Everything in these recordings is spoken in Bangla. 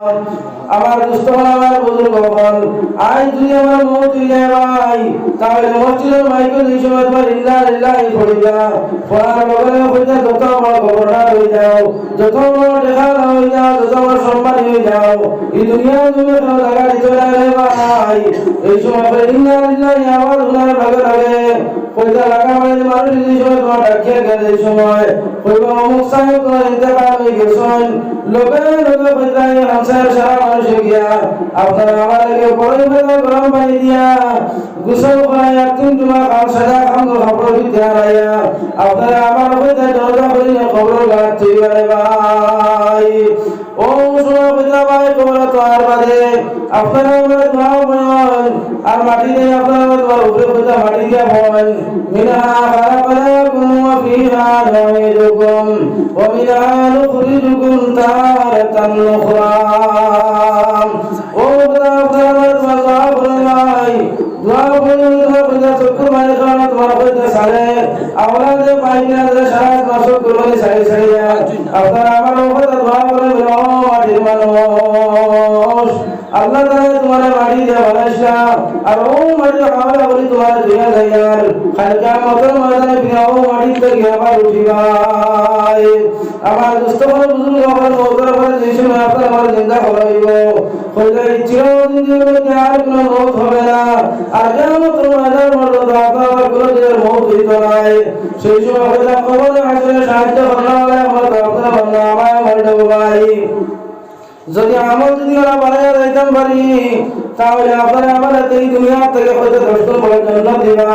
আমার দুস্থ আমার বুজুর্গ হল আজ যদি আমার মত হয়ে যায় ভাই তাহলে মসজিদের মাইকে দুই সময় তোমার ইল্লা ইল্লাহি পড়িবা পড়ার লগে হইতে যত আমার খবরদার হয়ে যাও যত আমার দেখা হয়ে যাও যত আমার সম্মান হয়ে যাও এই দুনিয়া তুমি কোনো জায়গা দিতে লাগে ভাই এই সময় ইল্লা ইল্লাহি আমার উনার ভাগে লাগে কইতা লাগা মানে মানুষ এই সময় তোমার ডাকিয়ে গেলে এই সময় কইবা অমুক সাহেব তোমার ইন্তেকাল হয়ে গেছেন লোকে লোকে কইতা এই হামসার সারা মানুষ গিয়া আপনারা আমাদেরকে বড় বড় গরম পানি দিয়া গোসল করাই একদিন তোমার কাল সাজা খাম খবর দিয়া রাইয়া আপনারা আমার কইতা দরজা খুলে খবর গাতে পারে ভাই ও শোনা কইতা ভাই খবর তো আর বাদে আপনারা আমার দোয়া বলেন আর মাটি দিয়ে আপনারা দোয়ার উপরে কইতা মাটি দিয়া বলেন মিনহা খালাকাকুম ওয়া ফিহা নুঈদুকুম ওয়া মিনহা নুখরিজুকুম তারাতান উখরা ও আপনারা দোয়া বলেন ভাই দোয়া বলেন কইতা চক্কর মারে খানা তোমার কইতা সারে আওলাদে পাইনা দে সারা মাসক করলে সারি সারিয়া আপনারা আমার উপরে দোয়া বলেন ও মাটির মানুষ আল্লাহ তাআলা তোমার মাটি দিয়ে বানাইছা আর ও মাটি হাওলা বলি তোমার দুনিয়া যাইয়ার খালি কিয়ামতের ময়দানে ফিরাও মাটি থেকে আবার উঠিবাই আমার দোস্ত বড় বুজুর্গ হল ওদের পরে যে সময় আপনারা আমার জিন্দা করাইব কইলে চিরদিন জীবনে আর কোনো মত হবে না আর কিয়ামতের ময়দানের মধ্যে আপনার কোনো দিনের মত হইতো নাই সেই সময় কইলা কবরে আসলে সাহায্য করলে আমার আপনারা বন্ধ আমায় মারতে ভাই যদি আমল যদি ওরা বানায় যাইতাম পারি তাহলে আপনারা আমার এই দুনিয়া থেকে হয়তো দর্শন করার জন্য দিবা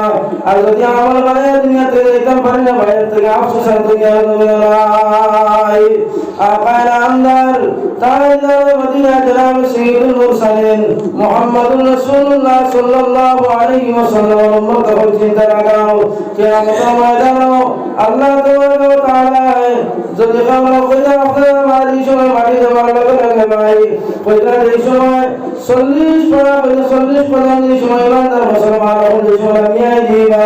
আর যদি আমল বানায় দুনিয়া থেকে যাইতাম পারি না বাইরের থেকে আফসোস আর দুনিয়া নাই আকায়না আমদার তাইজার মদিনা জনাব সাইয়্যিদুল মুরসালিন মুহাম্মদুর রাসূলুল্লাহ সাল্লাল্লাহু আলাইহি ওয়াসাল্লাম উম্মত হল চিন্তা লাগাও কিয়ামতের ময়দানে আল্লাহ তাআলা যদি কামনা কইরা আপনারা আমার এই সময় মাটি দেওয়ার লাগে ভাই কইরা এই সময় 40 পড়া 40 পড়া এই সময় বান্দার মুসলমান হল এই সময় নিয়ে দিবা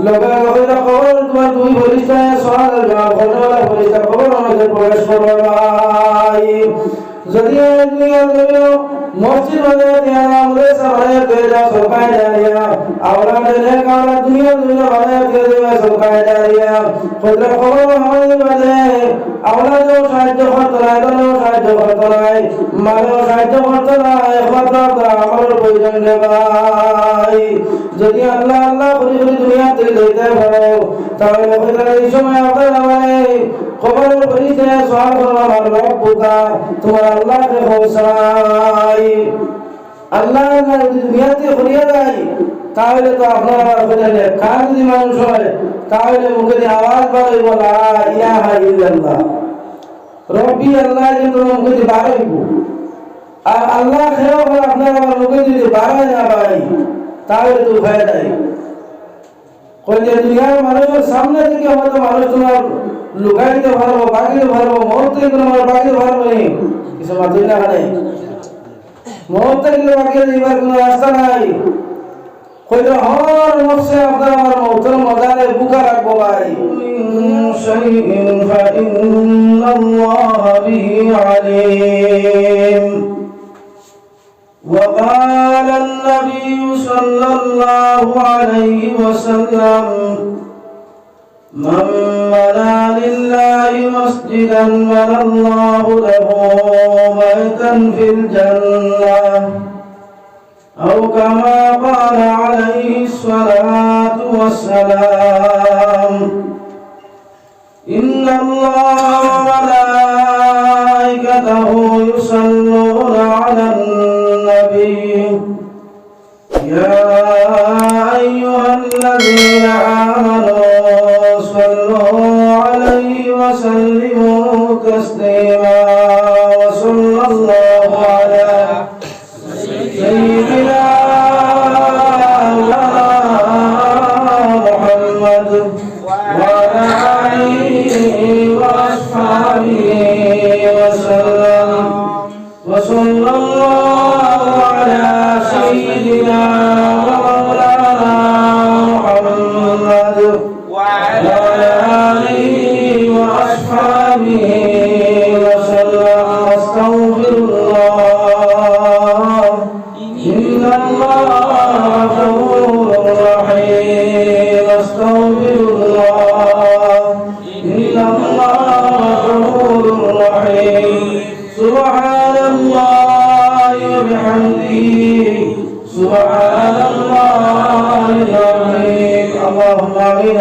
লগা কইরা খবর তোমার দুই বলিস্তা সওয়াল জবাব করওয়ালা বলিস্তা খবর আমাদের প্রবেশ করবে ভাই যদি দুনিয়া দেবো মসজিদ বানায় দিয়া মাদ্রাসা বানায় দিয়া সরকার জানিয়া আওলাদে নে কালা দুনিয়া দুনিয়া বানায় দিয়া সরকার জানিয়া কইরা খবর আমাদের বাজে আওলাদেও সাহায্য করতে নাই দলেও সাহায্য করতে নাই মালেও সাহায্য করতে নাই একমাত্র আমার প্রয়োজন রে ভাই যদি আল্লাহ আল্লাহ করে করে দুনিয়া থেকে যেতে পারো তাহলে কইরা এই সময় আপনারা ভাই কবরের পরিচে সওয়াল করবা আমার রব্বুকা তোমার আল্লাহকে পৌঁছাই আল্লাহ যদি দুনিয়াতে হরিয়া যায় তাহলে তো আপনার আমার হয়ে কান যদি মানুষ হয় তাহলে মুখে দিয়ে আওয়াজ বার হইব লা ইলাহা ইল্লাল্লাহ রব্বি আল্লাহ কিন্তু মুখে দিয়ে বার হইব আর আল্লাহ খেয়েও আপনার আমার মুখে যদি বার হয় না ভাই তাহলে তো ভয় নাই কইলে দুনিয়ার মানুষের সামনে থেকে হয়তো মানুষ তোমার লুকাইতে পারবো বাকিতে পারবো মত থেকে তোমার বাকিতে পারবো নেই কিছু মাথায় না নেই মত থেকে বাকি দিবার কোনো রাস্তা নাই কইলে হর নফসে আপনার আমার মতের মজারে বুকা রাখবো ভাই শাইইন ফাইন্নাল্লাহ বিহি আলিম وقال النبي صلى الله عليه وسلم من بنى لله مسجدا بنى الله له بيتا في الجنة أو كما قال عليه الصلاة والسلام إن الله وملائكته يصلون على النبي يا أيها الذين آمنوا صلوا عليه وسلموا تسليما وصلى الله على سيدنا محمد وعلى آله وأصحابه وسلم وصلى الله على سيدنا ومولانا محمد وعلى آله وأصحابه وسلم. أستغفر الله الله وبحمده سبحان الله العظيم. اللهم آمين.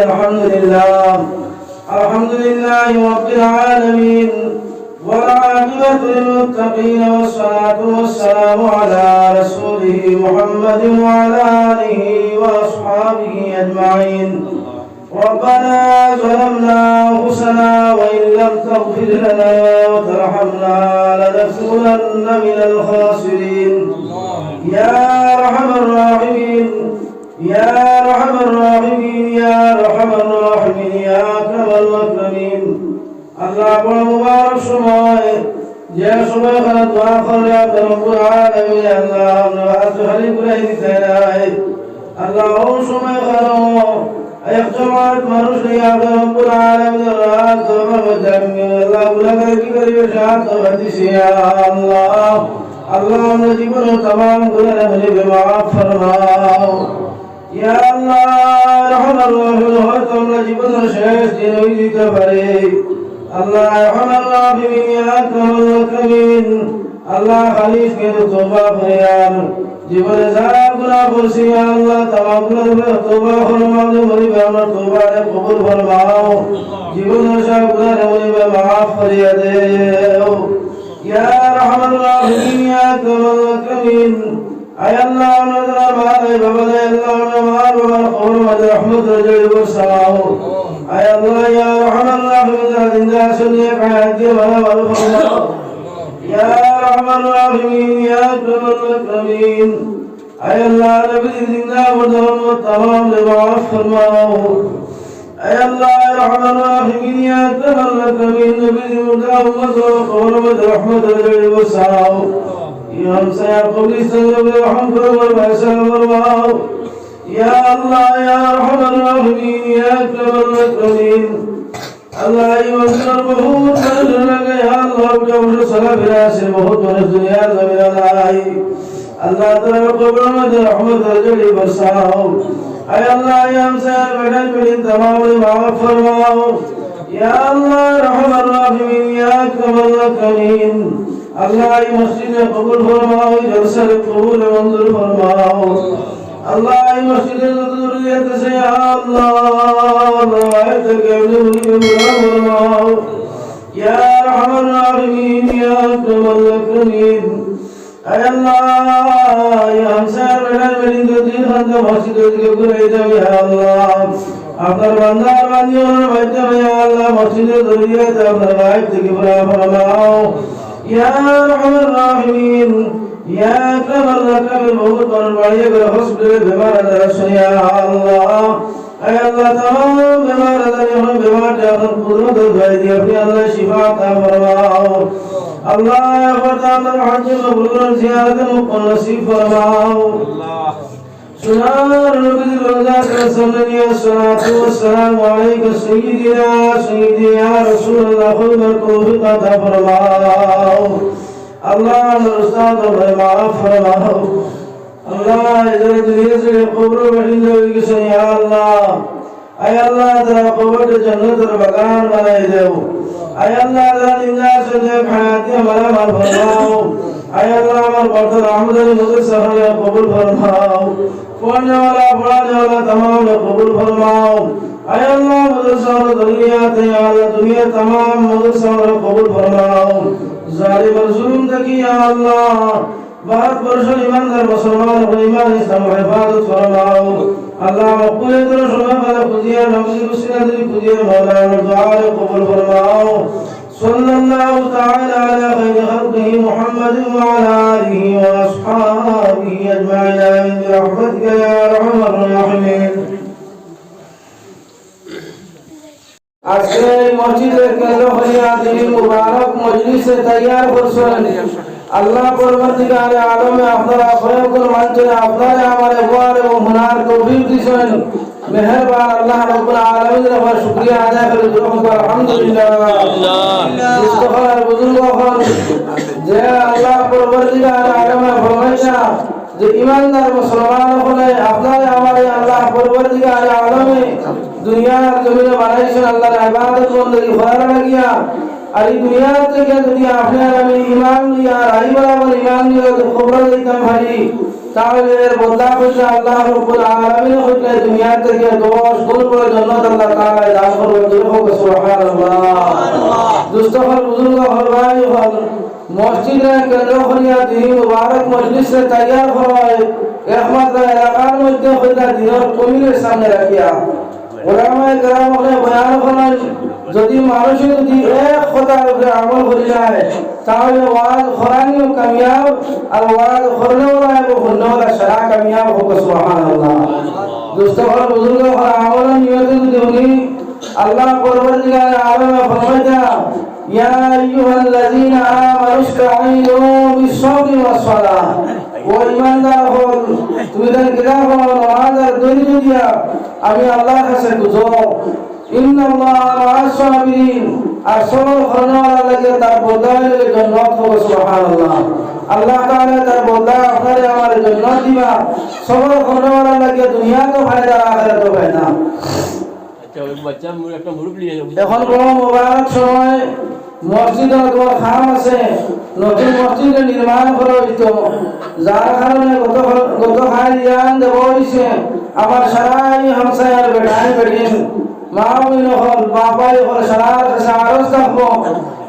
الحمد لله رب العالمين والعاقبة للمتقين والصلاة والسلام على رسوله محمد وعلى آله وأصحابه أجمعين. ربنا ظلمنا أنفسنا وإن لم تغفر لنا وترحمنا لنكونن من الخاسرين. يا أرحم الراحمين يا أرحم الراحمين يا أرحم الراحمين يا أكرم الأكرمين. আল্লাহ বড় মুবারক সময় যে সময় খানা দোয়া করে আপনি রব্বুল আলামিন আল্লাহ আমরা হাত খালি করে দিতে নাই আল্লাহ ওই সময় খানো এক জমাত মানুষ নিয়ে আপনি রব্বুল আলামিন রাত দরবার মধ্যে আল্লাহ গুনাহগার কি করিবে সাথ দিছি আল্লাহ আল্লাহ আমরা জীবন तमाम গুনাহ মুঝে মাফ ফরমাও ইয়া আল্লাহ রহমান রহিম হয়তো আমরা জীবনের শেষ দিন হয়ে যেতে পারে আল্লাহ রহমান রহিম ইয়া আকরামুল আকরামিন আল্লাহ খালিস কে তওবা ফরিয়াদ জীবনে যারা গুনাহ করছি আল্লাহ तमाम গুনাহ তওবা ফরমাও মরিবে আমরা তওবা কবুল ফরমাও জীবনের সব গুনাহ মরিবে maaf করিয়া দেও ইয়া রহমান রহিম ইয়া আকরামুল আকরামিন আয় আল্লাহ আমরা মারে বাবা আল্লাহ আমার বাবার কবর মধ্যে রহমত রজল বসাও আয় আল্লাহ ইয়া রহমান রহিম জিন্দা শুনিয়ে কায়াত দিয়ে ভালো ভালো ফরমাও ইয়া রহমান রহিম ইয়া আকরামুল আকরামিন আয় আল্লাহ নবী জিন্দা মরদম तमाम মাফ ফরমাও আয় আল্লাহ রহমান রহিম ইয়া আকরামুল আকরামিন নবী জিন্দা উম্মত কবর মধ্যে রহমত রজল বসাও يا سيد قبل سلم الحمد والبشر والواو يا الله يا أرحم الراحمين يا أكرم الأكرمين الله يوفق بهود لك يا الله وكبر صلاة براس بهود من الدنيا من الله الله ترى قبر مد رحمة رجل بصاو أي الله يا سيد بدل من تمام المغفر واو يا الله رحم الراحمين يا أكرم الأكرمين الله مسجد قبول فرماو جلسة قبول منظور فرماو الله مسجد ذرية يا الله روايتك ابن فرماو يا أرحم الراحمين يا أكرم الأكرمين أي الله يا أنصار من الدين خد مسجد قبول يا الله আপনার বান্দার বান্দিওর মাধ্যমে ইয়া আল্লাহ মসজিদের যরিয়াতে আপনার গায়েব থেকে ফরমাও ইয়া আরহামার রাহিমিন ইয়া আকরামাল আকরামিন বহুত বড় বাড়িয়ে করে হসপিটালে বেমার আজার শুনিয়া আল্লাহ আয় আল্লাহ तमाम বেমার আজার এখন বেমারটা আপনার কুদরতের দোয়াই দিয়ে আপনি আল্লাহ শিফা আতা ফরমাও আল্লাহ আপনার হজ কবুল জিয়ারত মুকম্মল নসিব ফরমাও আল্লাহ سنار نبي الرزاق صلى الله عليه وسلم عليك سيدي يا رسول الله خذ التوفيق فرماو الله الاستاذ فرماو فرماو الله اجر دنيا قبر بحين يا الله اي الله ترى قبر جنت بغان بنائے دو اي الله ترى الناس جب حياتي ہمارا مال فرماو اي الله ہمارا برتن احمد مدر سفر قبول فرماو پڑھنے والا تمام قبول فرماؤ اے اللہ مدرسہ دنیات یا اللہ دنیا تمام مدرسہ قبول فرماؤ ظالم الظلم تکی یا اللہ بہت برشن ایماندار مسلمان و ایمان اسلام حفاظت فرماؤ اللہ مقبول در شما پر خودیا نمزی بسینا دری خودیا مولانا دعا قبول فرماؤ صلى الله تعالى على خير خلقه محمد وعلى آله وأصحابه أجمعين برحمتك يا أرحم الراحمين আজকে মসজিদের কেন্দ্র হলিয়াতে মুবারক মজলিসে তৈয়ার করছেন আল্লাহ পরবর্তীকার আলমে আপনারা খয়রুল মঞ্চে আপনারা আমারে ওয়ার এবং হুনার তৌফিক দিয়েছেন মেহেরবান আল্লাহ রাব্বুল আলামিনের উপর শুকরিয়া আদায় করি আলহামদুলিল্লাহ ইস্তিগফার বুজুর্গ হন যে আল্লাহ পরবর্তীকার আলমে ফরমাইনা যে ইমানদার মুসলমান হলে আপনারা আমারে আল্লাহ পরবর্তীকার আলমে দুনিয়ার জমিনে বানাইছেন আল্লাহর ইবাদত বندگی করার লাগিয়া আর এই দুনিয়া থেকে যদি আপনার আমি ইমান নিয়ে রাই বরাবর ইমান নিয়ে খবর দিতাম ভাই তাহলে এর বদলা হচ্ছে আল্লাহ রাব্বুল আলামিন হইতে দুনিয়া থেকে 10 গুণ করে জান্নাত আল্লাহ তাআলা দান করবে সুবহানাল্লাহ দুস্তফর বুজুর্গ হল ভাই হল মসজিদে কেন্দ্র করিয়া দিন মুবারক মজলিস সে তৈয়ার হয় একমাত্র এলাকার মধ্যে হইলা দিনের কমিলের সামনে রাখিয়া ওলামায়ে কেরাম বয়ান করেন যদি মানুষ যদি এক কথার উপরে আমল করে যায় তাহলে ওয়াজ খরানিও কামিয়াব আর ওয়াজ খরনেওয়ালা এবং হন্যওয়ালা সারা কামিয়াব হোক সুবহানাল্লাহ দুস্তফর বুজুর্গ হল আমল নিয়ত যদি উনি আল্লাহ পরবর্তীকালে আলমে ফরমাইতা ইয়া আইয়ুহাল্লাযীনা আমানু ইসতাঈনু বিস-সাবরি ওয়াস-সালাহ ও ঈমানদার হল তুমি তার কিতাব নামাজ আর দৈনিক দিয়া আমি আল্লাহর কাছে বুঝো ইন্নাল্লাহা মা'আস-সাবিরিন আর সবর করনেওয়ালা লাগে তার বদলায় জান্নাত হবে সুবহানাল্লাহ আল্লাহ তাআলা তার বদলা আপনারে আমার জান্নাত দিবা সবর করনেওয়ালা লাগে দুনিয়া তো ফায়দা আখিরাত তো ফায়দা এখন বড় মোবারক সময় মসজিদের তোমার খাম আছে নতুন মসজিদে নির্মাণ করা হইতো যার কারণে গত খাই জ্ঞান দেব হয়েছে আমার সারাই হামসায়ার বেটাই বেটিন মা বোন হল বাপাই হল সারার কাছে আরজ থাকবো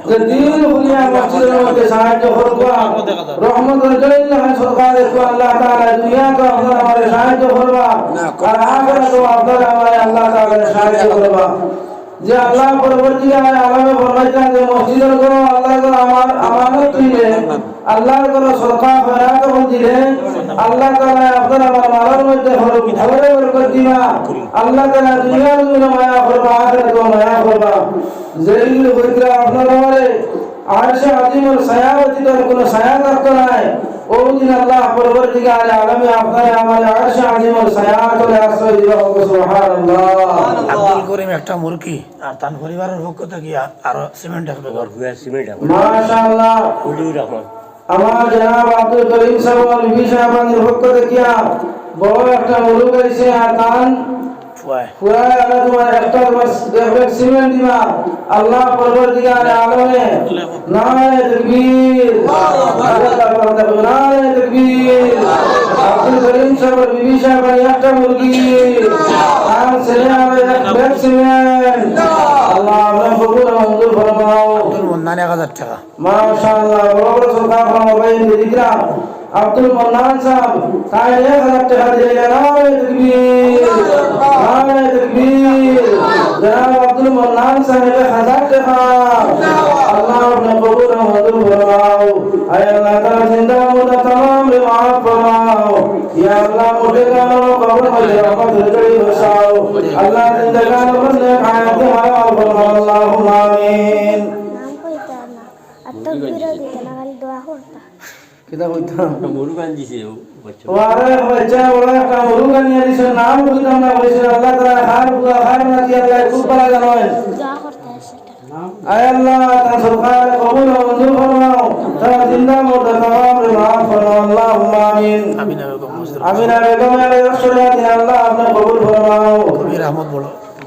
যে দিন খুলিয়া মসজিদের মধ্যে সাহায্য করবা রহমত রজলিল্লাহ সরকার দেখো আল্লাহ তাআলা দুনিয়া তো আপনারা আমাদের সাহায্য করবা আর আখিরাত তো আপনারা আমাদের আল্লাহ তাআলা সাহায্য করবা যে আল্লাহ পরবর্তীকালে আলমে ফরমাইতেন যে মসজিদের কোনো আল্লাহর কোনো আমানত দিলে আল্লাহর কোনো সরকার খয়রাত দিলে আল্লাহ তাআলা আপনারা আমার মালের মধ্যে ভালো বরকত দিবা আল্লাহ তাআলা দুনিয়ার জন্য মায়া করবা আখিরাত মায়া করবা যেগুলো হইতে আপনার আমারে আরশে আজিমুল সায়াবতীর কোনো সায়া থাকতো নাই ওই দিন আল্লাহ পরবর্তীকালে আলমে আপনারা আমার আরশে আজিমুল সায়াতলে আশ্রয় দিবা সুবহানাল্লাহ আব্দুল করিম একটা মুরগি আর তার পরিবারের পক্ষ থেকে আরো সিমেন্ট আসবে মাশাআল্লাহ আমার জনাব আব্দুল করিম সাহেব বিবি সাহেবের পক্ষ থেকে বড় একটা মুরগি আছে আর তান ফুয়ায় আল্লাহ তোমার একটা দেখবে সিমেন্ট দিবা আল্লাহ পরবর্তীকালে আলমে নারে তাকবীর নারে তাকবীর আব্দুল করিম সাহেব বিবি সাহেবের একটা মুরগি আর ছেলে হবে এক ব্যাগ সিমেন্ট আল্লাহ আমরা কবুল মঞ্জুর ফরমাও আব্দুল মান্নান 1000 টাকা মাশাআল্লাহ বড় বড় সরকার ফরমাবেন দিকরা আব্দুল মান্নান সাহেব তাই 1000 টাকা দিলেন নারে তাকবীর নারে তাকবীর জনাব আব্দুল মান্নান সাহেব 1000 টাকা আল্লাহ আপনি কবুল মঞ্জুর ফরমাও আয় আল্লাহ তাআলা জিন্দা মুর্দা तमाम মাফ ফরমাও ইয়া আল্লাহ মুর্দে গানো কবর মধ্যে রহমত রেজড়ি বসাও আল্লাহ জিন্দাগান বন্দে হায়াত হায়াত ফরমাও আল্লাহুম্মা আমিন নাম কইতা না আত্মবিরো দিতে না খালি দোয়া করতা কিতা কইতাম মুরগান দিছে বাচ্চা ওরে বাচ্চা ওরে একটা মুরগান নিয়ে দিছে নাম কইতাম না বলেছে আল্লাহ তাআলা হার না দিয়ে আল্লাহ খুব বড় জানেন দোয়া করতা সেটা আয় আল্লাহ তার সরকার কবুল মঞ্জুর ফরমাও তার জিন্দা মুর্দা तमाम মাফ ফরমাও আল্লাহুম্মা আমিন আমিনা বেগম মজদুর আমিনা বেগম আলাইহিস সালাম আল্লাহ আপনি কবুল ফরমাও কবির আহমদ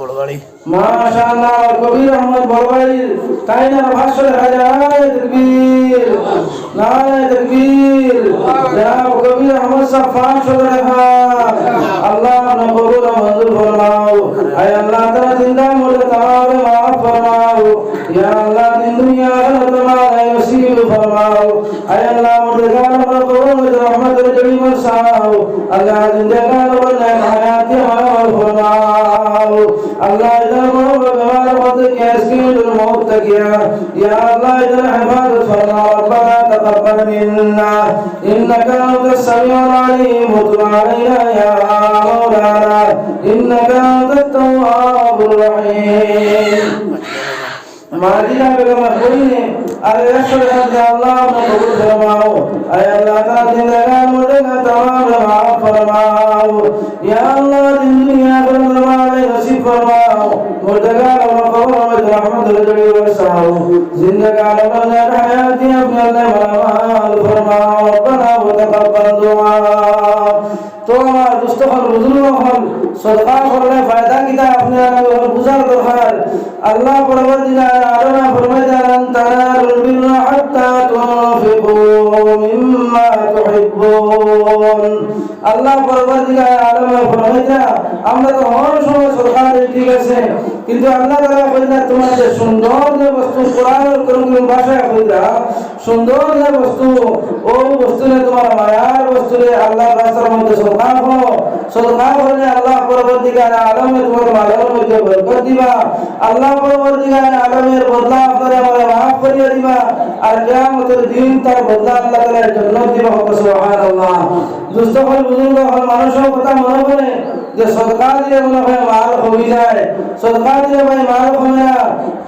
বড় বাড়ি মাশাআল্লাহ কবির আহমদ বড়বাড়ি তাইনার ভাষ্য হাজার তাকবীর নারে তাকবীর জনাব কবির আহমদ সাফান সদরহা আল্লাহ আপনি কবুল মঞ্জুর ফরমাও আয় আল্লাহ তাআলা জিন্দা মুর্দা तमाम মাফ ফরমাও ইয়া আল্লাহ দিন দুনিয়া তোমার নসিব ফরমাও আয় আল্লাহ মুর্দা গান কবুল রহমতের জড়ি বসাও আল্লাহ জিন্দা গান বলে হায়াত হায়াত ফরমাও আল্লাহ ইধর বড় বেমার মধ্যে ক্যাসকিনুল মউত তাকিয়া ইয়া আল্লাহ ইধর হিফাজত ফরমাও রব্বানা তাকাব্বাল মিন্না ইন্নাকা আনতাস সামিউল আলিম ওয়া তুব আলাইনা ইয়া মাওলানা ইন্নাকা আনতাত তাওয়াবুর রহিম মাদিনা বেগম কইনে আরে রাসূল আল্লাহ আপনি কবুল ফরমাও আয় আল্লাহ তাআলা জিন্দাগান মুর্দে तमाम মাফ ফরমাও ইয়া আল্লাহ দিন দুনিয়া ফরমাও নসিব ফরমাও মুর্দাগান और कब्र में रहमत रजड़ी वसाओ जिंदगान में हयात अपने अल्लाह मलाल फरमाओ रब्बना व तक़ब्बल दुआ तो আমার দুষ্ট হল বুজুর্গ হল সদকা করলে ফায়দা কিতা আপনি বুঝার দরকার আল্লাহ পরবর্তীকালে আলোচনা ফরমাইতে مما تحبون আল্লাহ পরবর্তীকার আলমে ফরমাইতা আমরা তো হর সময় সরকার ঠিক আছে কিন্তু আল্লাহ তাআলা কইলা তোমার যে সুন্দর যে বস্তু কোরআনের কোন ভাষায় কইলা সুন্দর যে বস্তু ও বস্তুরে তোমার মায়ার বস্তুরে আল্লাহ রাস্তার মধ্যে সদকা করলে আল্লাহ পরবর্তীকার আলমে তোমার মালের মধ্যে বরকত দিবা আল্লাহ পরবর্তীকার আলমের বদলা আপনারে আমারে মাফ করিয়া দিবা আর কিয়ামতের দিন তার বদলা আল্লাহ তাআলা জান্নাত দিবা সুবহানাল্লাহ দুষ্ট হল বুজুর্গ হল মানুষের কথা মনে করে যে সদকা দিলে মনে হয় মাল কমে যায় সদকা দিলে ভাই মাল কমে না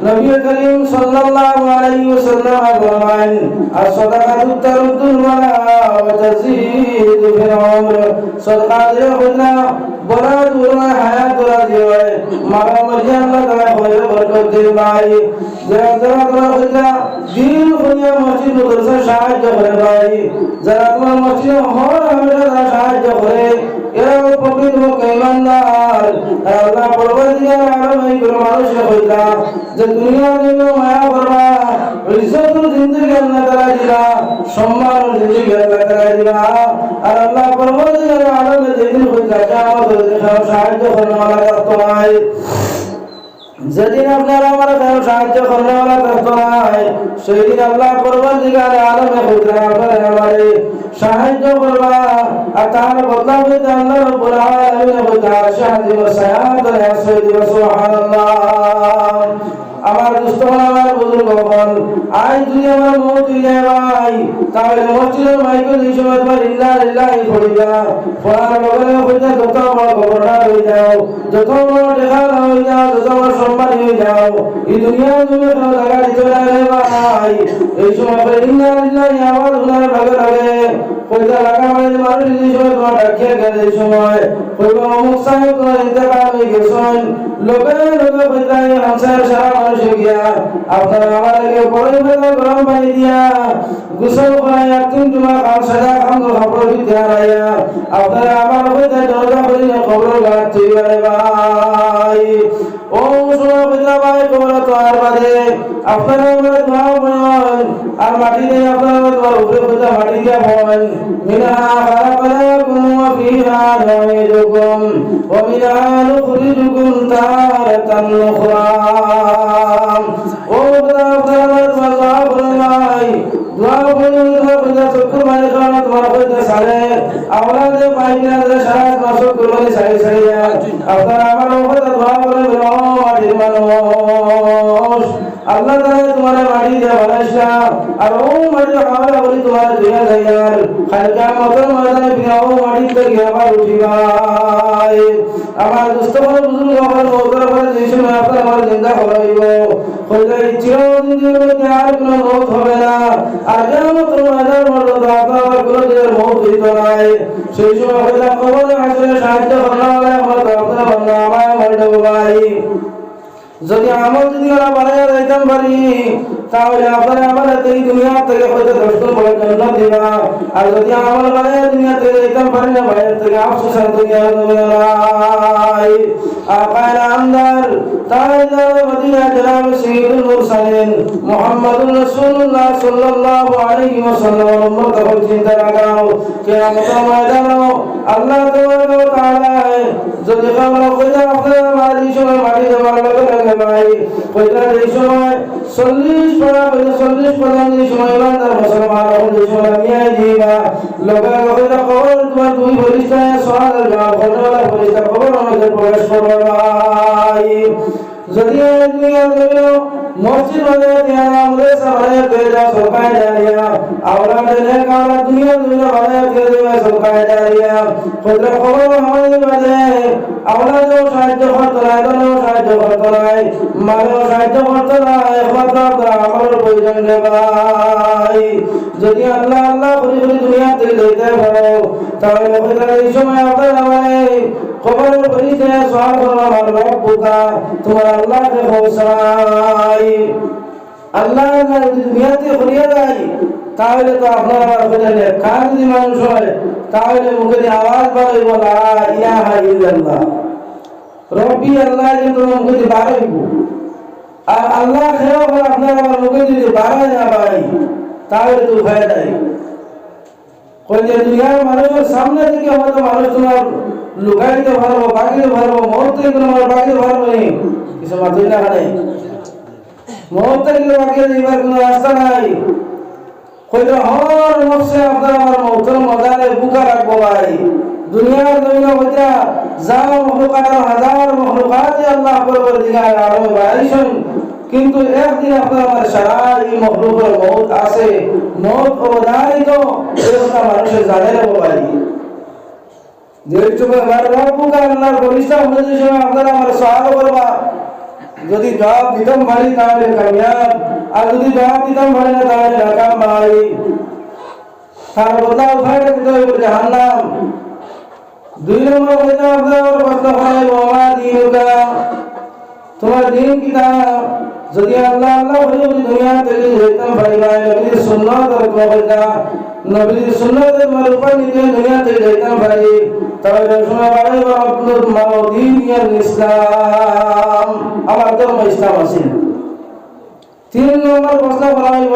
নবী করিম সাল্লাল্লাহু আলাইহি ওয়াসাল্লাম ফরমান আর সাদাকাতু তারুদুল ওয়ালা ওয়া তাজিদু ফিল উমর সদকা দিলে বদলা বড় দুরমা হায়াত দরা দিবে মারা মর্জি আল্লাহ তাআলা খয়র বরকত দিবে ভাই যারা যারা তোমরা বললা দিন দুনিয়া মসজিদ মাদ্রাসা সাহায্য করে ভাই যারা তোমার মসজিদ হর হামেশা সাহায্য করে এরা প্রকৃত ইমানদার আল্লাহ পরবর্তীকার আলমে কোন মানুষকে কইলা যে দুনিয়ার জন্য মায়া করবা ইজ্জতের জিন্দেগি আল্লাহ তাআলা দিলা সম্মানের জিন্দেগি আল্লাহ তাআলা দিলা আর আল্লাহ পরবর্তীকার আলমে যেদিন কইলা কিয়ামতের দিন সাহায্য করবে আল্লাহ তাআলা যেদিন আপনারা আমার সাহায্য করবে আল্লাহ তাআলা সেই দিন আল্লাহ পরবর্তীকার আলমে কইলা আপনারা আমারে সাহায্য করবা আর তার বদলা হইতে আল্লাহ রাব্বুল আলামিন কইলা শাহাদি ওয়া সায়াত ওয়া সুবহানাল্লাহ আমার দুষ্ট আমার বুজুর্গ হল আজ যদি আমার মৌত হয়ে যায় ভাই তাহলে মসজিদের মাইকে এই সময় তোমার ইল্লা লিল্লাহি পড়িবা পড়ার বগলে হইতে যত বড় খবরদার হয়ে যাও যত বড় দেখা হয়ে যাও যত বড় সম্মান হয়ে যাও এই দুনিয়ার জন্য কোনো জায়গা দিতে লাগে ভাই এই সময় ইল্লা লিল্লাহি আওয়াজ শোনার ভাগে লাগে পয়সা লাগা মানে মানুষ এই সময় তোমার ডাকিয়ে গেছে এই সময় কইবা অমুক সাহেব তোমার ইন্তেকাল হয়ে গেছেন লোকে লোকে পয়সা হামসার সারা মানুষ গিয়া আপনারা আমার আগে বড় গরম পানি দিয়া গোসল করাইয়া তিন তোমার কাল সাদা খাম খবর দিতে হারাইয়া আপনারা আমার হইতে দরজা করিয়া খবর গাছ তুইবারে ভাই ও সময় পয়সা ভাই খবর তো আর বাদে আপনারা আমার দোয়া বলেন আর মাটি দিয়ে আপনারা তোমার উপরে পয়সা মাটি দিয়া বলেন মিনহা খালাকনাকুম ওয়া ফিহা নুঈদুকুম ওয়া মিনহা নুখরিজুকুম তারাতান উখরা ও খোদা আপনারা দোয়া করেন ভাই দোয়া করেন খোদা শুকর মানে খানা তোমার কইতে সারে আওলাদে পাইনা দে সারা মাস কুরবানি সাই সাইয়া আপনারা আমার খোদা দোয়া করেন ও মাটির মানুষ আল্লাহ তাআলা তোমার মাটি দিয়ে বানাইছা আর ও মাটি হাওলা বলি তোমার দুনিয়া যাইয়ার খালকা মতন ময়দানে বিনাও মাটি থেকে আবার উঠিবাই আমার দুষ্ট বড় বুজুর্গ হল মওতের পরে যে সময় আপনারা আমার জিন্দা হইব কইলে চিরদিন জীবনে আর কোনো মওত হবে না আর কিয়ামতের ময়দান পর্যন্ত আপনার কোনো দিনের মওত হইতো নাই সেই সময় কইলা কবরে আসলে সাহায্য করলাম আমার আপনারা বান্দা আমায় মরতে ভাই যদি আমল যদি ওরা বানাইয়া যাইতাম পারি তাহলে আপনারা আমার এই দুনিয়া থেকে হয়তো 10 গুণ বড় জান্নাত দিবা আর যদি আমল বানাইয়া দুনিয়া থেকে যাইতাম পারি না বাইরে থেকে আফসোস আর দুনিয়া হবে নাই আকাল আমদার তাজদার মদিনা জনাব সাইয়্যিদুল মুরসালিন মুহাম্মদুর রাসূলুল্লাহ সাল্লাল্লাহু আলাইহি ওয়াসাল্লাম উম্মত কো চিন্তা লাগাও কিয়ামতের ময়দানে আল্লাহ তাআলা যদি আমরা কইরা আপনারা মারি সময় মাটি দেওয়ার লাগে ভাই কইরা এই সময় 40 পড়া 40 পড়া এই সময় বান্দার মুসলমান হলে সময় নিয়ে দিবা লগা কইরা খবর তোমার দুই বলিস্তায় সওয়াল জবাব করলা বলিস্তা খবর আমাদের প্রবেশ করবে ভাই যদি দুনিয়া দেবো মসজিদ বানায় দিয়া আমাদের সামনে তেজা সরকার জারিয়া আওলাদ নেক আওলাদ দুনিয়া বানায় দিয়া সরকার জারিয়া কইরা খবর আমাদের বাদে আওলাদ সাহায্য করতে নাই দলেও সাহায্য করতে নাই মালেও সাহায্য করতে নাই একমাত্র আপনার আমার প্রয়োজন রে ভাই যদি আল্লাহ আল্লাহ করে দুনিয়া থেকে যাইতে পারো তাহলে এই সময় আপনার আমায় খবরের পরিচয় সওয়াল করবা আমার রব্বুকা তোমার আল্লাহকে পৌঁছাই আল্লাহ যদি দুনিয়াতে করিয়া যায় তাহলে তো আপনার আমার বোঝালে কান যদি মানুষ হয় তাহলে মুখে দিয়ে আওয়াজ বাড়াইব লা ইলাহা ইল্লাল্লাহ রব্বি আল্লাহ কিন্তু মুখে দিয়ে বাড়াইব আর আল্লাহ খেয়েও আপনার আমার মুখে যদি বাড়ায় না ভাই তাহলে তো ভয় নাই ওই যে দুনিয়ার মানুষের সামনে থেকে হয়তো মানুষ তোমার লুকাইতে পারবো, বাকিতে পারবো, মুহূর্তে তোমার বাকিতে পারবো নি, কিছু মাতুই না নেই, মুহূর্তে কিন্তু বাকিয়ে দিবার কোনো রাস্তা নাই। কইতে হর নফসে আপনার আমার মৌতর মজারে বুকা রাখবো ভাই। দুনিয়ার জমিনে হইতা যা মখলুকাত হাজার মখলুকাত আল্লাহ পরবর্তীকার আলমে বাড়াইছেন, কিন্তু একদিন আপনার আমার সারা এই মখলুকের মৌত আছে, মৌত অবধারিত এই কথা মানুষের জানে না ভাই। যেহেতু আমার রব্বুকা আল্লাহর পরিষ্কার হয়ে সময় আপনারা আমার সহায় করবা, যদি জবাব দিতাম পারি তাহলে কামিয়াব, আর যদি জবাব দিতাম পারি না তাহলে নাকাম ভাই। তার বদলা উঠায় দিতে হবে জাহান্নাম। 2 নম্বর হইতে আপনার প্রশ্ন হয় ওমা দিনুকা, তোমার দিন কিতা? যদি আল্লাহ আল্লাহ বলে দুনিয়া থেকে যেতাম পারি ভাই, নবীর সুন্নাত আর কবরটা নবীর সুন্নাত তোমার উপর নিয়ে দুনিয়া থেকে যেতাম পারি, তাহলে শোনা পারে আব্দুল মাউদিন ইসলাম, আমার ধর্ম ইসলাম আছে। 3 নম্বর প্রশ্ন করা হইব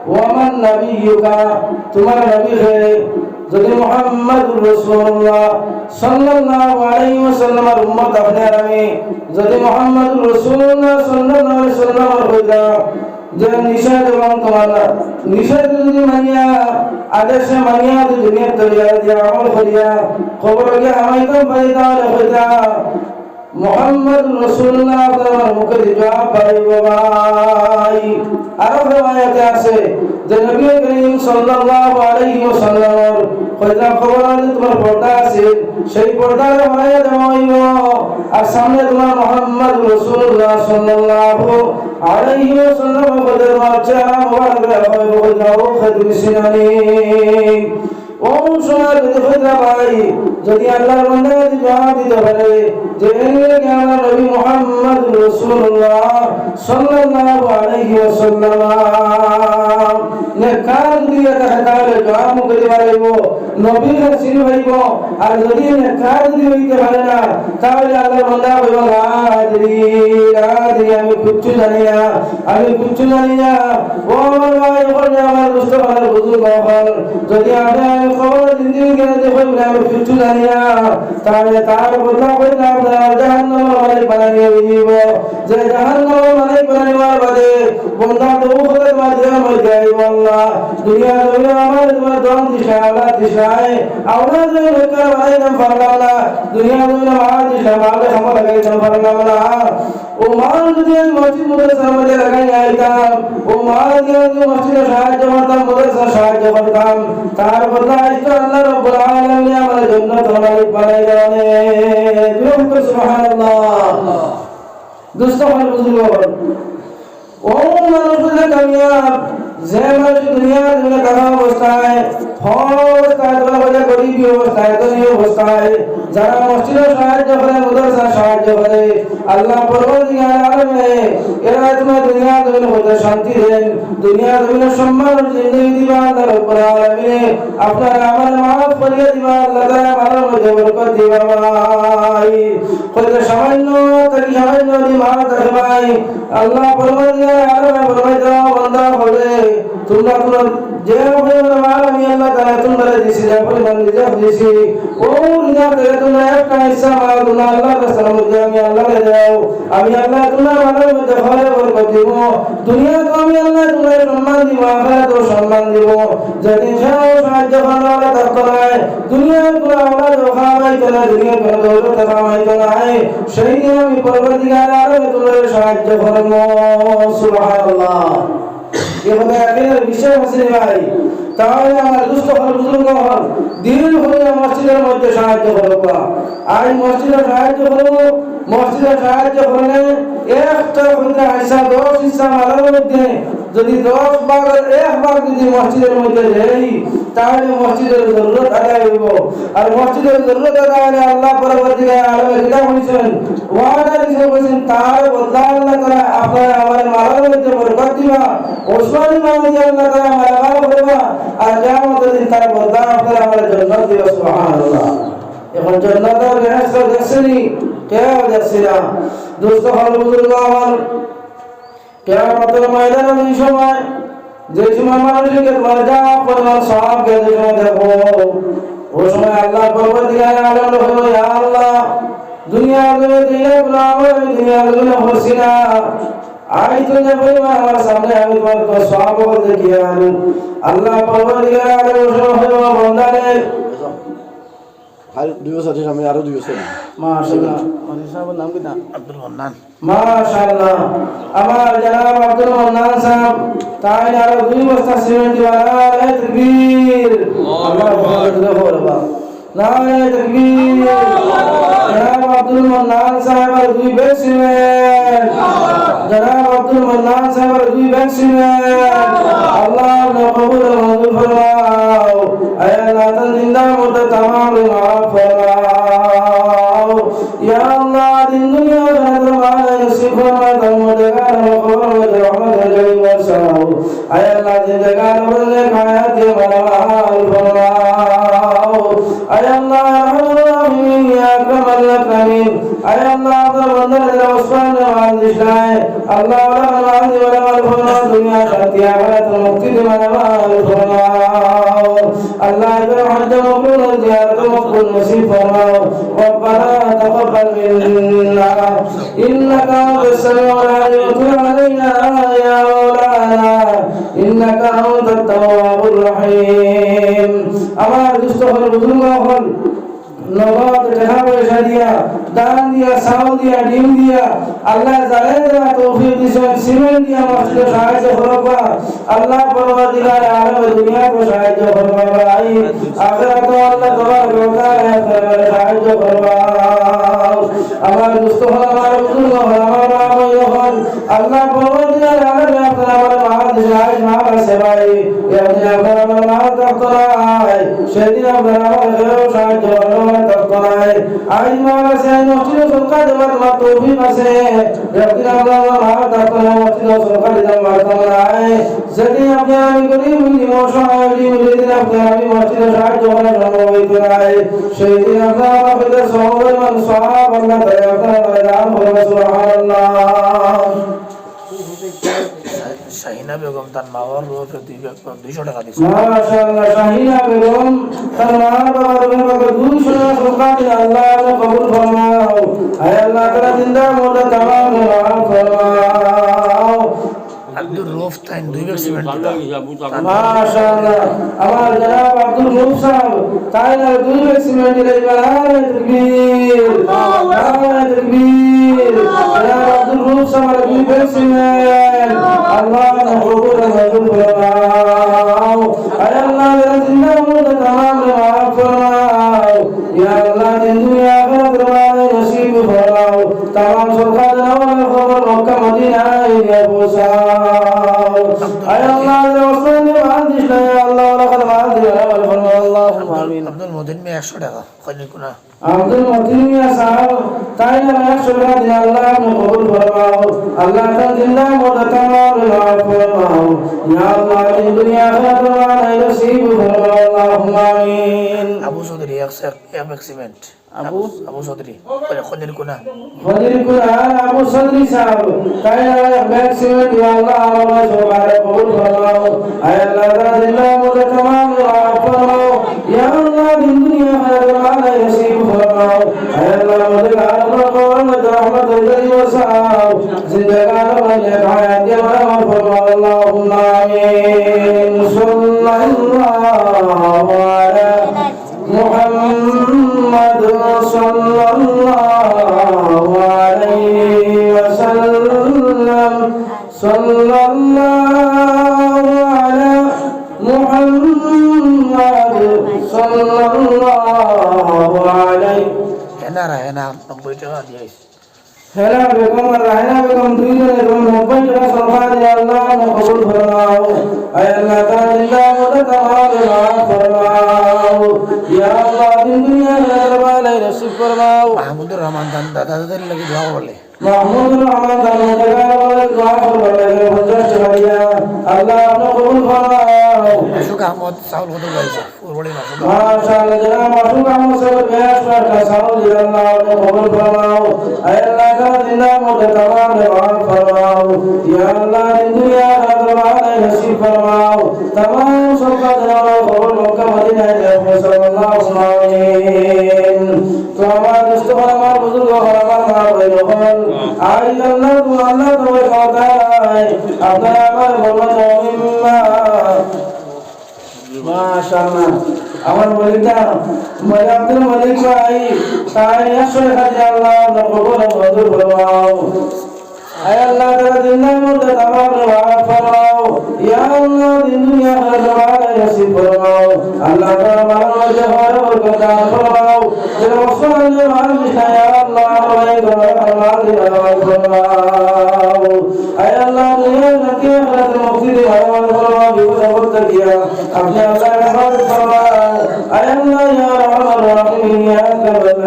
ওয়ামান নবিয়ুকা, তোমার নবী হে? যদি মুহাম্মদুর রাসূলুল্লাহ সাল্লাল্লাহু আলাইহি ওয়াসাল্লামের উম্মত আপনি আর আমি, যদি মুহাম্মদুর রাসূলুল্লাহ সাল্লাল্লাহু আলাইহি ওয়াসাল্লামের হইতা যে নিষেধ এবং তোমার নিষেধ যদি মানিয়া আদেশে মানিয়া যদি দুনিয়া তৈরিয়া যে আমল করিয়া খবর গিয়ে আমাইতাম পাই, তাহলে হইতা মুহাম্মদ রাসূলুল্লাহ আপনার মুখে জবাব পাইব ভাই। আরো রিওয়ায়াতে আছে যে নবী করিম সাল্লাল্লাহু আলাইহি ওয়াসাল্লাম কইতা খবর আছে তোমার পর্দা আছে, সেই পর্দার হয়ে দেওয়া হইব, আর সামনে তোমার মুহাম্মদ রাসূলুল্লাহ সাল্লাল্লাহু আলাইহি ওয়াসাল্লাম কইতা তোমার চেহারা মোবারক হইব, কইতা ও খাদুল সিনানি। ও সময় যদি হইতা ভাই, যদি আল্লাহর বান্দা যদি জবাব দিতে পারে যে আমার নবী মুহাম্মদ রাসূলুল্লাহ সাল্লাল্লাহু আলাইহি ওয়াসাল্লাম নেকার দিয়ে তাহলে জবাব দিতে পারবো, নবীর হাসিল হইব। আর যদি নেকার দিয়ে হইতে পারে না, তাহলে আল্লাহর বান্দা হইব আদরি আদরি, আমি কিচ্ছু জানি না, আমি কিচ্ছু জানি না। ও আমার ভাই, ওখানে আমার দুষ্ট ভালো বুজুর্গ হল, যদি আপনি খবর দিন কেন দেখবেন আমি কিচ্ছু জানি না, তাহলে তার বদলা হইলে আপনার জাহান্নামের মালিক বানিয়ে দিব। যে জাহান্নামের মালিক বানাইবার বাদে বন্ধা তো হতে মাঝে মধ্যে আইব আল্লাহ দুনিয়া দুনিয়া আমার তোমার দম দিশা আল্লাহ দিশায় আমরা যে বেকার বানাইতাম পারলাম না, দুনিয়া দুনিয়া আমার দিশা মালে আমার লাগাইতাম পারলাম না। ও মাল যদি মসজিদ মাদ্রাসার মধ্যে লাগাই আইতাম, ও মাল দিয়ে মসজিদে সাহায্য করতাম, মাদ্রাসা সাহায্য করতাম, তার বদলা আজকে আল্লাহ রাব্বুল আলামিন আমার জন্য মালিক বানাই দেন। সুবহানাল্লাহ। দুষ্ট হল বুজুর্গ, ও মানুষের কামিয়াব যে মানুষ দুনিয়ার জন্য টাকা অবস্থায় অবস্থায় গরিবী অবস্থায় ধনী অবস্থায় যারা মসজিদে সাহায্য করে, মাদ্রাসা সাহায্য করে, আল্লাহ পরবর্তীকালে আলমে এরা তোমার দুনিয়া জমিনে হতে শান্তি দেন, দুনিয়া জমিনে সম্মান জিন্দেগি দিবা আল্লাহ রাব্বুল আলামিন, আপনার আমার মাফ করিয়ে দিবা আল্লাহ তাআলা, আমার মধ্যে বরকত দিবা ভাই। কইতে সামান্য তাকি সামান্য দি মাফ করে ভাই, আল্লাহ পরবর্তীকালে আলমে ফরমাই দাও বান্দা হবে তোমরা তোমার যে পরিমাণ আমি আল্লাহ তাআলা তোমাদের দিছি, যে পরিমাণ রিজিক দিছি, ও রিজিক থেকে তোমরা একটা হিস্সা মাও তোমরা আল্লাহর রাস্তার মধ্যে আমি আল্লাহকে দাও, আমি আল্লাহ তোমার মালের মধ্যে ঘরে বরকত দিব। দুনিয়া তো আমি আল্লাহ তোমার সম্মান দিব, আখিরাতেও সম্মান দিব। যেদিন সাহায্য করার থাকতো নাই, দুনিয়ার কোনো আওলাদ খাওয়াইতো না, দুনিয়ার কোনো দৌলত খাওয়াইতো নাই, সেই দিন আমি পরবর্তীকালে আরো তোমার সাহায্য করবো। সুবহানাল্লাহ। এভাবে একের বিষয় আছে ভাই। তাহলে আমার দুস্থ হল বুজুর্গ হল দিন হলে মসজিদের মধ্যে সাহায্য করবো, আজ মসজিদে সাহায্য করবো, মসজিদে সাহায্য করলে একটা হইতে আইসা 10 হিস্সা মালার মধ্যে যদি 10 ভাগের 1 ভাগ যদি মসজিদের মধ্যে দেই, তাহলে মসজিদের জরুরত আদায় হইব। আর মসজিদের জরুরত আদায় হলে আল্লাহ পরবর্তীকালে আলমে কিনা হইছেন ওয়াদা দিয়েছেন, বলছেন তার বদলা আল্লাহ তাআলা আপনারা আমার মালার মধ্যে বরকত দিবা, ওসমানী মাহমুদ আল্লাহ তাআলা মালামাল করবা, আর কিয়ামতের দিন তার বদলা আপনারা আমার জান্নাত দিবা। সুবহানাল্লাহ। এখন জান্নাতের বেহেশত দেখছেনি, কেউ দেখছে না। দোস্ত হল বুজুর্গ হল কিয়ামতের ময়দানে ওই সময় যে সময় মানুষকে তোমার যা পরিমাণ সওয়াব কে যে সময় দেখো ওই সময় আল্লাহ পরবর্তীকালে আলম রহম ইয়া আল্লাহ দুনিয়ার জমিনে দিয়ে বলাবো আমি দুনিয়ার জমিনে হচ্ছি না আই তো যে পরিমাণ আমার সামনে আমি তোমার তো সওয়াব দেখিয়ে আনু আল্লাহ পরবর্তীকালে আলম রহম হইব বন্দারে আর 2 বছর আমি আরো 2 বছর মাশাআল্লাহ মানে সাহেবের নাম কি না আব্দুল মান্নান মাশাআল্লাহ আমার জনাব আব্দুল মান্নান সাহেব তাই আরো 2 বস্তা সিমেন্ট দিওয়ালা তাকবীর আল্লাহ বলবা নারে তাকবীর জনাব আব্দুল মান্নান সাহেব আর 2 ব্যাগ সিমেন্ট জনাব আব্দুল মান্নান সাহেব আর 2 ব্যাগ সিমেন্ট আল্লাহ কবুল মঞ্জুর ফরমাও আয় আল্লাহ তাআলা জিন্দা মুর্দা तमाम माफ फरमाओ या अल्लाह दिन दुनिया जहां वाले नसीब फरमा तुम जगह खबर में रहमत जली बरसाओ आय अल्लाह दिन जगह बोलने खाया के मरवाल फरमाओ आय अल्लाह रहमान या कमल कमीन आय अल्लाह तो बंदर दिल उस्मान वाल दिशाए अल्लाह रहमान वाला फरमा दुनिया शांति आखिरत मुक्ति मरवाल फरमाओ अल्लाह इधर हज मकबूल زيارة مقبول نصيب فرماؤ ربنا تقبل منا إنك أنت السميع العليم وتب علينا يا مولانا إنك أنت التواب الرحيم আমার দুস্থ হল বুজুর্গ হল নগদ টাকা পয়সা দিয়া দান দিয়া চাউল দিয়া ডিম দিয়া আল্লাহ জানে দেওয়া তৌফিক দিছেন সিমেন্ট দিয়া মসজিদে সাহায্য করবা আল্লাহ পরবর্তীকালে আলমে দুনিয়াকে সাহায্য করবা ভাই আখিরাত আল্লাহ তোমার রোজায় সাহায্য করবা আমার দুস্থ হল আমার বুজুর্গ হল আমার মা হল আল্লাহ পরবর্তীকালে আলমে আপনারা আমার মহাদেশে আজ মহাকাশে ভাই এদিন আপনারা আমার মহাকাশ সেদিন আপনারা আমার সাহায্য করবা আজ মহাকাশে মসজিদ সরকার দেওয়ার মা তৌফিক আছে একদিন আমরা মহাকাশ মসজিদ সরকার দেওয়ার মাধ্যমে সেদিন আপনি আমি করি বুঝি মশাই যেদিন আপনি আমি মসজিদে সাহায্য করার সম্ভব হইতে নাই সেই দিন আপনারা আমাদের সহবের মান সহাব আল্লাহ তাই আপনারা দান করবে সুবহানাল্লাহ শাহিনা বেগম তার মা বাবার রূপে 200 টাকা দিয়েছে মাশাআল্লাহ শাহিনা বেগম তার মা বাবার রূপে 200 টাকা দিয়ে আল্লাহ কবুল ফরমাও আয় আল্লাহ তাআলা জিন্দা মুর্দা तमाम মাফ ফরমাও আব্দুল রউফ তাই 2 ব্যাগ সিমেন্ট মাশাআল্লাহ আমার জনাব আব্দুল রউফ সাহেব তাই না 2 ব্যাগ সিমেন্ট দিলে নারে তাকবীর নারে তাকবীর জনাব আব্দুল রউফ সাহেব 2 ব্যাগ সিমেন্ট আল্লাহ কবুল মঞ্জুর ফরমাও আয় আল্লাহ জিন্দা মুর্দা तमाम মাফ ফরমাও ইয়া আল্লাহ দুনিয়া আখিরাত ওয়ালে নসিব ফরমাও तमाम সরকার ওয়ালা খবর মক্কা মদিনায় নিয়ে পৌঁছাও আয় আল্লাহ ওসমান মান দিস না আল্লাহ ওয়ালা খবর মান দিস আল্লাহুম্মা আমিন আব্দুল মদিন মে 100 টাকা কইনি কোনা আব্দুল মতিন মিয়া সাহেব তাই না 100 টাকা দিয়ে আল্লাহ আপনি কবুল ফরমাও আল্লাহ তাআলা জিন্দা মুর্দা तमाम মাফ ফরমাও ইয়া আল্লাহ দুনিয়া আখিরাত ওয়ালা নসিব ফরমাও আল্লাহুম্মা আমিন আবু চৌধুরী এক ব্যাগ সিমেন্ট আবু চৌধুরী কইনি কোনা খদির কুরআন আবু সদরি সাহেব তাই না ব্যাগ সিমেন্ট ইয়া আল্লাহ আমরা সবারে কবুল ফরমাও আয় আল্লাহ তাআলা জিন্দা মুর্দা तमाम মাফ ফরমাও ইয়া আল্লাহ দুনিয়া আখিরাত ওয়ালা নসিব ফরমাও আয় আল্লাহ আমাদের আল্লাহ কোরআন রহমত জারি ওয়াসাও জিন্দাগান মানে হায়াত মাফ ফরমাও আল্লাহুম্মা আমিন সাল্লাল্লাহু আলা মুহাম্মদ সাল্লাল্লাহু আলাইহি ওয়াসাল্লাম সাল্লাল্লাহু আলা মুহাম্মদ সাল্লাল্লাহু আলাইহি হেনা 90 টাকা দিয়েছে হেলা বেগম আর রায়না বেগম দুইজনে 90 টাকা সরকার দিয়ে আল্লাহ কবুল ফরমাও আয় আল্লাহ তাআলা জিন্দা মুর্দা तमाम মাফ ফরমাও ইয়া আল্লাহ দুনিয়া দরবারে নসিব ফরমাও মাহমুদুর রহমান দাদাদের লাগি দোয়া করলে মাহমুদুর রহমান দাদাদের দোয়া করলে 50 টাকা দিয়া আল্লাহ আপনি কবুল ফরমাও আশুক আহমদ চাউল কত গাইছে পুরবড়ি মাসুক মাশাআল্লাহ জনাব আশুক আহমদ সাহেব বেশ টাকা চাউল দিয়ে আল্লাহ আপনি কবুল ফরমাও আয় আল্লাহ তাআলা জিন্দা মুর্দা तमाम মাফ ফরমাও ইয়া আল্লাহ দুনিয়া দরবারে নসিব ফরমাও আই আল্লাহ তোমার কথায় আপনারা আমার বলবেন মিম্মা মাশাআল্লাহ আমার বলিটা বলে আব্দুল মালিক ভাই তাই আসলে হাজি আল্লাহ কবুল মঞ্জুর ফরমাও আয় আল্লাহ তাআলা দিনের মধ্যে তামাম মাফ ফরমাও ইয়া আল্লাহ দিন দুনিয়া আখিরাত নসিব ফরমাও আল্লাহ তাআলা মালার মধ্যে হরে বরকত দান ফরমাও যেন ওসমান মান মিশা ইয়া আল্লাহ ওয়াই তোমার দিন ফরমাও আয় আল্লাহ দুনিয়া নাকি আখিরাত মুক্তি দে ফরমাও বিপদ আপদ কিয়া আপনি আল্লাহ রহমত ফরমাও আয় আল্লাহ ইয়া রহমান রহিম ইয়া আকরাম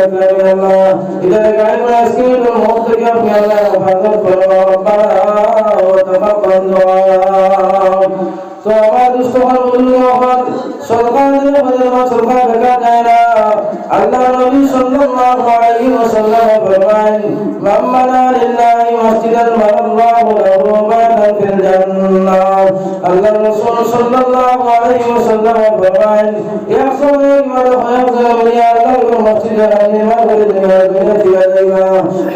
আল্লাহ ইদারে গায়ে করে আজকে তো মত থেকে আপনি আল্লাহ হেফাজত ফরমাও ربنا وتقبل دعاء تو আমার দুস্থর বন্ধুগণ সরকার দিয়ে বদলমা সরকার বেকার যায় না আল্লাহ নবী সাল্লাল্লাহু আলাইহি ওয়াসাল্লাম ফরমান মাম্মানা লিল্লাহি মসজিদান মারাল্লাহু লাহু বাইতান ফিল জান্নাহ আল্লাহ রাসূল সাল্লাল্লাহু আলাইহি ওয়াসাল্লাম ফরমান ইয়া সালাম ওয়া হায়াতুল আল্লাহ মসজিদ নির্মাণ করে দেওয়ার বিনতি আলাইনা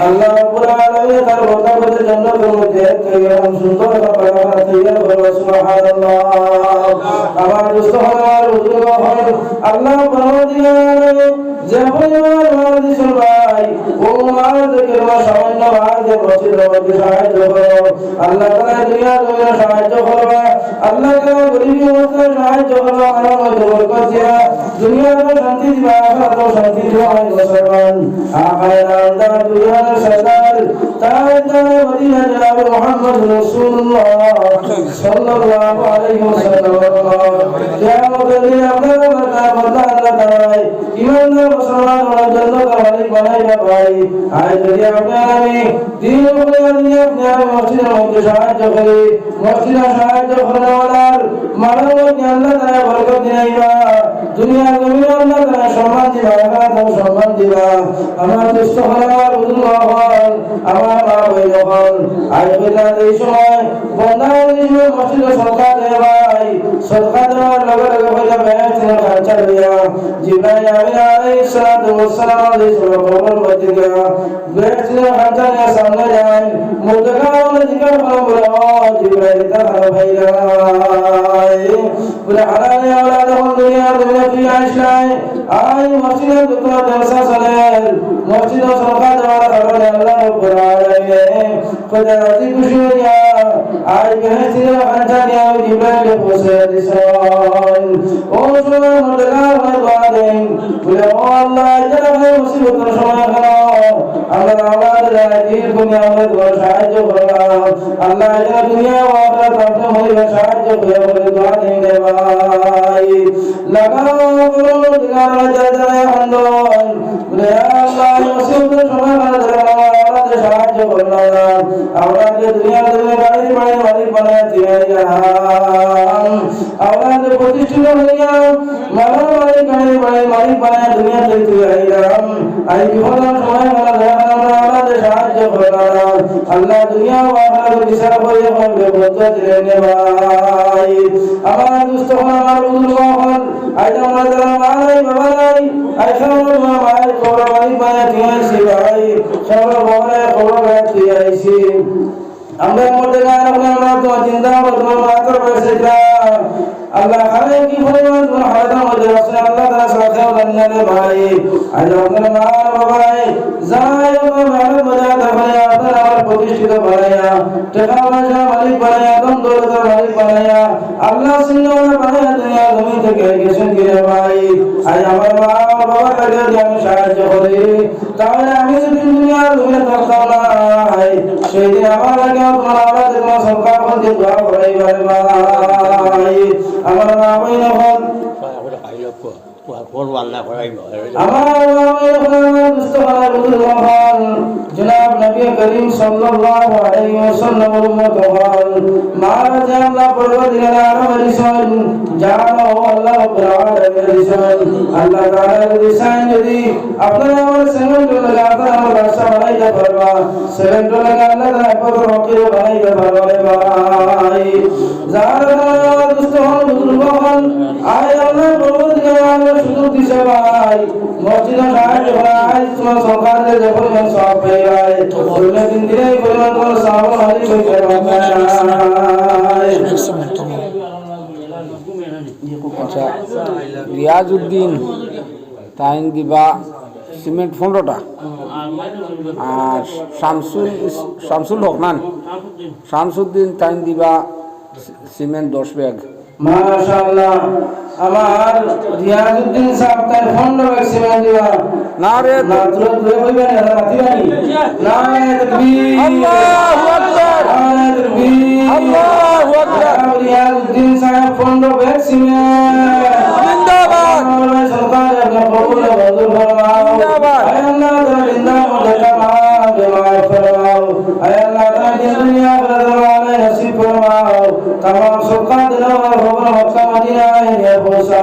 আল্লাহ রাব্বুল আলামিন তার বন্দাদের জান্নাতের মধ্যে একদম সুন্দর কাপড় তৈরি করে সুবহানাল্লাহ আমার দোস্ত আমার বুজুর্গ হল আল্লাহ পরমদিগার যে পরিবার মাদিসুল ভাই ও মাদেরকে সামান্য ভাইদের মসজিদের মধ্যে সাহায্য করো আল্লাহ তাআলা দুনিয়ার জমিনে সাহায্য করবা আল্লাহ তাআলা গরিবী অবস্থায় সাহায্য করবা আমার মধ্যে বরকত দিয়া দুনিয়ার শান্তি দিবা আখিরাতেও শান্তি দিবা হে মুসলমান আখায়ে নামদার দুনিয়ার সরদার তাজদার মদিনা জনাব মুহাম্মদ রাসূলুল্লাহ সাল্লাল্লাহু আলাইহি ওয়াসাল্লাম কিয়ামতের দিন আপনারা বরকত আল্লাহ তাআলা ইমানদার মুসলমান ওরা জান্নাতের মালিক বানাইবা ভাই আজ যদি আপনারা আমি দিন উপরে আমি আপনার মসজিদের মধ্যে সাহায্য করি মসজিদের সাহায্য করার মানব আল্লাহ তাআলা বরকত দিনাইবা দুনিয়ার জমিনে আল্লাহ তাআলা সম্মান দিবা আখিরাতেও সম্মান দিবা আমার দোস্ত হল বুজুর্গ হল আমার মা ভাই হল আজ বেলার এই সময় বন্দার দিনে মসজিদে সরকার দেয় ভাই সরকার দেওয়ার লগে লগে হইলা বেশ খরচা লইয়া জিবরাইল আমিন আলাইহিস সালাতু ওয়াস সালাম আলাইহিস কবর মধ্যে গিয়া বেশ খরচা নিয়ে সামনে যান মুদগাওয়ালে জিকির করে বলে ও জিবরাইল তাআলা ভাইরা বলে হালালে আওলাদ হল দুনিয়ার দুনিয়া তুই আইসাই আই মসজিদে যত জলসা চলে মসজিদ সরকার দেওয়ার কারণে আল্লাহ রাব্বুল আলামিন খোদা অতি খুশি হইয়া আই বেহেশতের খরচা নিয়ে জিবরাইল পৌঁছে দিছেন ও সময় মুদগার হয় দোয়া দেন বলে ও আল্লাহ যারা ভাই মুসিবতের সময় হলো আমরা আওলাদের দিন দুনিয়া আমরা তোমার সাহায্য করলাম আল্লাহ যারা দুনিয়া ও আখিরাত আপনি হইবে সাহায্য করে বলে দোয়া দেন রে ভাই লাগাও বলো দিগার যারা আন্দোলন বলে আল্লাহ মুসিবতের সময় আমরা সাহায্য করলাম আওলাদের দুনিয়া দুনিয়া গাড়ি বাড়ি মালিক বানায় দিয়ে আওলাদের প্রতিষ্ঠিত হইয়া মালার মালিক গাড়ি বাড়ি মালিক বানায় দুনিয়া থেকে আইলাম আই বিপদের সময় আমরা আওলাদের সাহায্য করলাম আল্লাহ দুনিয়া ও আখিরাতের বিচার করে হবে বরকত দিলেন ভাই আমার দোস্ত আমার বুজুর্গ হল আজ আমরা যারা মা নাই বাবা নাই আই সবার মা মায়ের খবর মালিক বানায় দিয়ে আইছি ভাই সবার বাবার খবর বানায় দিয়ে আইছি আমরা মধ্যে গান আমরা তো চিন্তা করব মাত্র বসেছিলা আল্লাহ খালে কি পরিমাণ তোমার হায়াতের মধ্যে আছে আল্লাহ তাআলা সাথেও জানে ভাই আজ আপনার মা বাবাই যাই আপনার মেহনত বাজার দেখায় আপনার আমার প্রতিষ্ঠিত বানায়া টাকা পয়সা মালিক বানায়া দম দৌলতের মালিক বানায়া আল্লাহ সিংহাসনে বানায়া দুনিয়া জমি থেকে গেছেন কি রে ভাই আজ আমার মা বাবা তাকে যদি আমি সাহায্য করি তাহলে আমি যদি দুনিয়ার জমিনে থাকতাম না সেই দিন আমার লাগে তোমার আল্লাহ তোমার সরকার বলতে দোয়া করাইবার ভাই আমার মা বইন হল আমার মুস্তাফার রহমান জনাব নবী করিম সাল্লাল্লাহু আলাইহি ওয়াসাল্লাম উম্মত হল মারা জাল্লাহ পরবর্তীকালে আরো বলেছেন জানো আল্লাহ রাব্বুল আলামিন বলেছেন আল্লাহ তাআলা বলেছেন যদি আপনারা আমার সেকেন্ড লাগা আপনারা আমার রাস্তা বানাইতে পারবা সেকেন্ড লাগা আল্লাহ তাআলা পর রকিব বানাইতে পারবা রে ভাই যারা দুষ্ট হল বুজুর্গ হল আয় আল্লাহ পরবর্তীকালে সুযোগ দিছে ভাই মসজিদে সাহায্য করা আজ তোমার সরকারের যে পরিমাণ সব পেয়ে যায় দুনিয়া দিন দিনে এই পরিমাণ তোমার সব মালিক হইতে পারবে আচ্ছা রিয়াজউদ্দিন তাইন দিবা সিমেন্ট 15টা আর শামসুল হক নান শামসুদ্দিন তাইন দিবা সিমেন্ট 10 ব্যাগ। মাশাআল্লাহ আমার রিয়াজউদ্দিন সাহেব তার 15 ব্যাগ সিমেন্ট দিবা না রে না তুই দূরে হইবে না রাতিবানি নারায়ে তাকবীর আল্লাহু আকবার নারায়ে তাকবীর আল্লাহু আকবার রিয়াজউদ্দিন সাহেব 15 ব্যাগ সিমেন্ট জিন্দাবাদ আমার সরকার আপনার কবুল মঞ্জুর ফরমাও জিন্দাবাদ। আয় আল্লাহ তাআলা জিন্দা মুর্দা মাফ ফরমাও আয় আল্লাহ তাআলা দুনিয়া আখিরাত নসিব ফরমাও तमाम सुखा दिलों और मक्का मदीना में पहुंचा